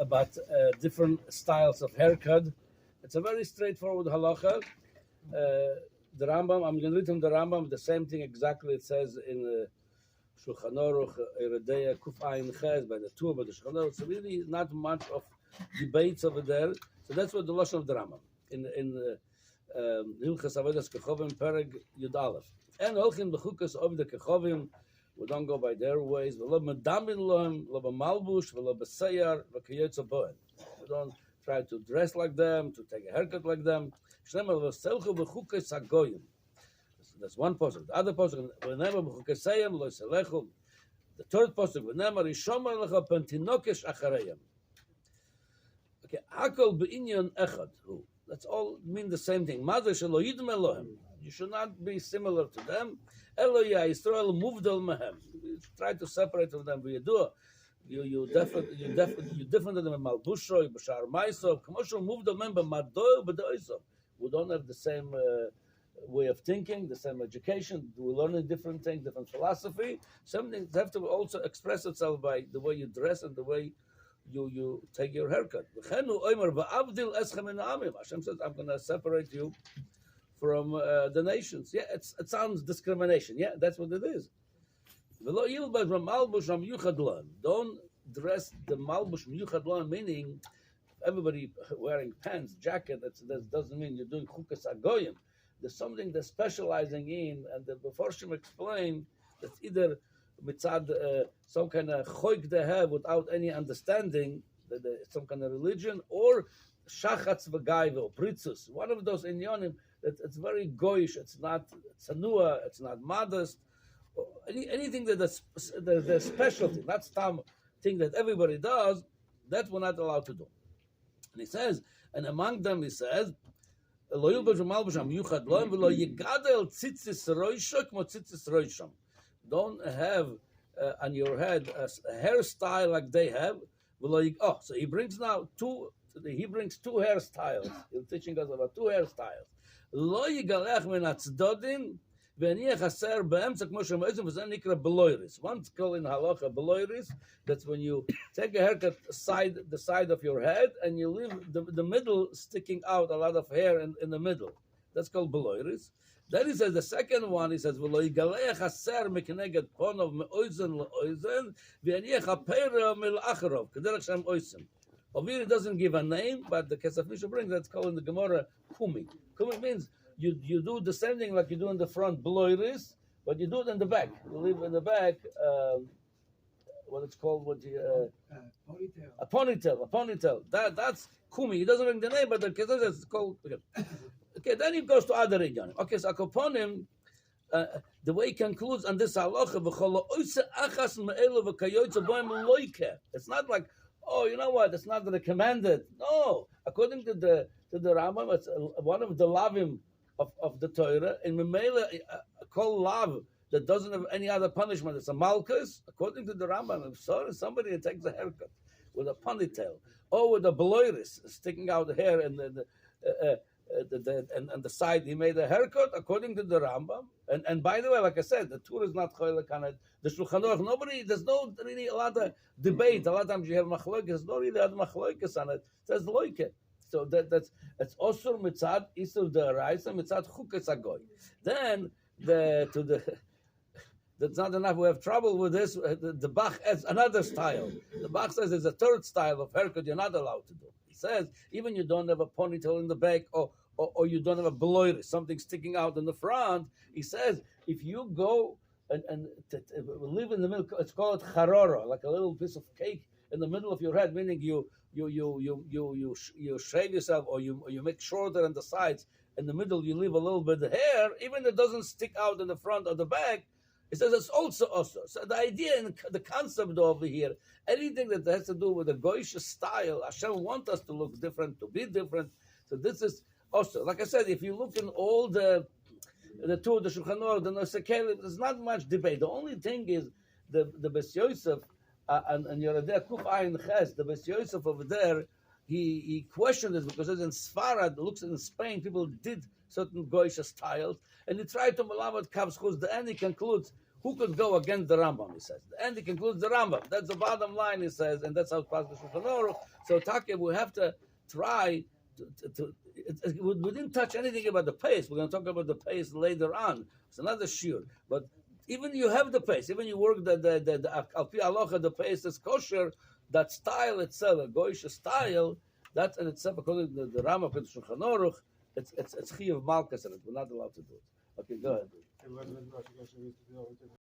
about different styles of haircut. It's a very straightforward halacha. The Rambam, I'm going to read from the Rambam, the same thing exactly it says in Shulchan Aruch, Eredeya, Kuf Ayin Ches, by the two, but the Shulchan Aruch. So really not much of debates over there. So that's what the Lashon of the Rambam. In Hilchas Avodas Kechovim, Pereg Yud Aleph. And Holchin B'chukas of the Kechovim, we don't go by their ways. V'lo medamin lohem, lo b'malbush, v'lo b'seyar, v'kayotza bohen. We don't try to dress like them, to take a haircut like them. Shneimar v'selchu b'chukas hagoyim. That's one posuk. The other posuk, v'neimar b'chukaseyim, lo yiselechu. The third posuk, v'neimar yishomar lecha pentinokesh achareyim. Okay, hakol b'inyan echad. That's all mean the same thing. Mother shelo yidem Elohim. You should not be similar to them. Eloya Yisrael muvdal mehem. Try to separate from them. You different than them in Malbusho, Bashar Maiso, Commercial muvdal member Madoil B'Doiso. We don't have the same way of thinking, the same education. We're learning different things, different philosophy. Some things have to also express itself by the way you dress and the way you take your haircut. Hashem says, I'm going to separate you from the nations. Yeah, it sounds discrimination. Yeah, that's what it is. Don't dress the malbush miyuchad lo, meaning everybody wearing pants, jacket. That doesn't mean you're doing chukas agoyim. There's something they're specializing in, and the Mefarshim explain that's either mitzad some kind of choik they have without any understanding, some kind of religion, or shachatz v'gaiva or pritzus. One of those inyonim that it's very goyish. It's not tsanua. It's not modest. Anything that the specialty, not some thing that everybody does, that we're not allowed to do. And he says, and among them he says, don't have on your head a hairstyle like they have. So he brings now two hairstyles. He's teaching us about two hairstyles. Lo yigalech min atzdodin v'niach haser be'emtza kmo shemoizim v'zeh nikra beloiris. One's called in halacha beloiris. That's when you take a haircut the side of your head and you leave the middle sticking out, a lot of hair in the middle. That's called beloiris. Then he says the second one. He says v'lo yigalech haser mikneged ponov me'oizen le'oizen v'niach hapera mil'acharov k'derech shem oisim. Over here it doesn't give a name, but the Kesef Misha brings that's called in the Gemara kumi. Kumi means you do the same thing like you do in the front, bloiris, but you do it in the back. You leave in the back what it's called, ponytail. A ponytail. That's kumi. He doesn't bring the name, but the Kesef says it's called. Okay, then he goes to other region. Okay, so Akoponim, the way he concludes on this halacha, it's not like, oh, you know what? It's not recommended. No, according to the Rambam, it's one of the lavim of the Torah. In Memela, called lav that doesn't have any other punishment. It's a malchus. According to the Rambam, if somebody takes a haircut with a ponytail or with a beloiris sticking out the hair and the side, he made a haircut according to the Rambam. And by the way, like I said, the Torah is not choylek on it. The Shulchan Aruch, there's no really a lot of debate. A lot of times you have machlokes. There's no really a lot of machlokes on it. It says loike. So that's osur mitzad isur deraisa mitzad chukas agoy. Then that's not enough. We have trouble with this. The Bach adds another style. The Bach says there's a third style of haircut you're not allowed to do. He says even you don't have a ponytail in the back or you don't have a beloiris, something sticking out in the front. He says if you go and live in the middle, it's called charora, like a little piece of cake in the middle of your head, meaning you shave yourself or you make shorter on the sides. In the middle, you leave a little bit of hair, even if it doesn't stick out in the front or the back. He says it's also. So the idea and the concept over here, anything that has to do with the goyish style, Hashem wants us to look different, to be different. So this is also, like I said, if you look in all the two, the Shulchan Aruch, the Nosei Kelim, there's not much debate. The only thing is the Beis Yosef and Yerodei Kuf Ayin Ches, the Beis Yosef over there, he questioned this because in Sfarad, looks in Spain, people did certain goyish styles, and he tried to malamed Kav Schus. The end he concludes, Who could go against the Rambam, he says. And he concludes the Rambam. That's the bottom line, he says, and that's how it's passed the Shulchan Aruch. So, Takeh, we have to try we didn't touch anything about the pace. We're going to talk about the pace later on. It's another shiur. But even you have the pace, even you work the al pi halacha, the pace is kosher, that style itself, a goyish style, that in itself, according to the Rambam and Shulchan Aruch, it's chiyuv malchus, and we're not allowed to do it. Okay, go ahead.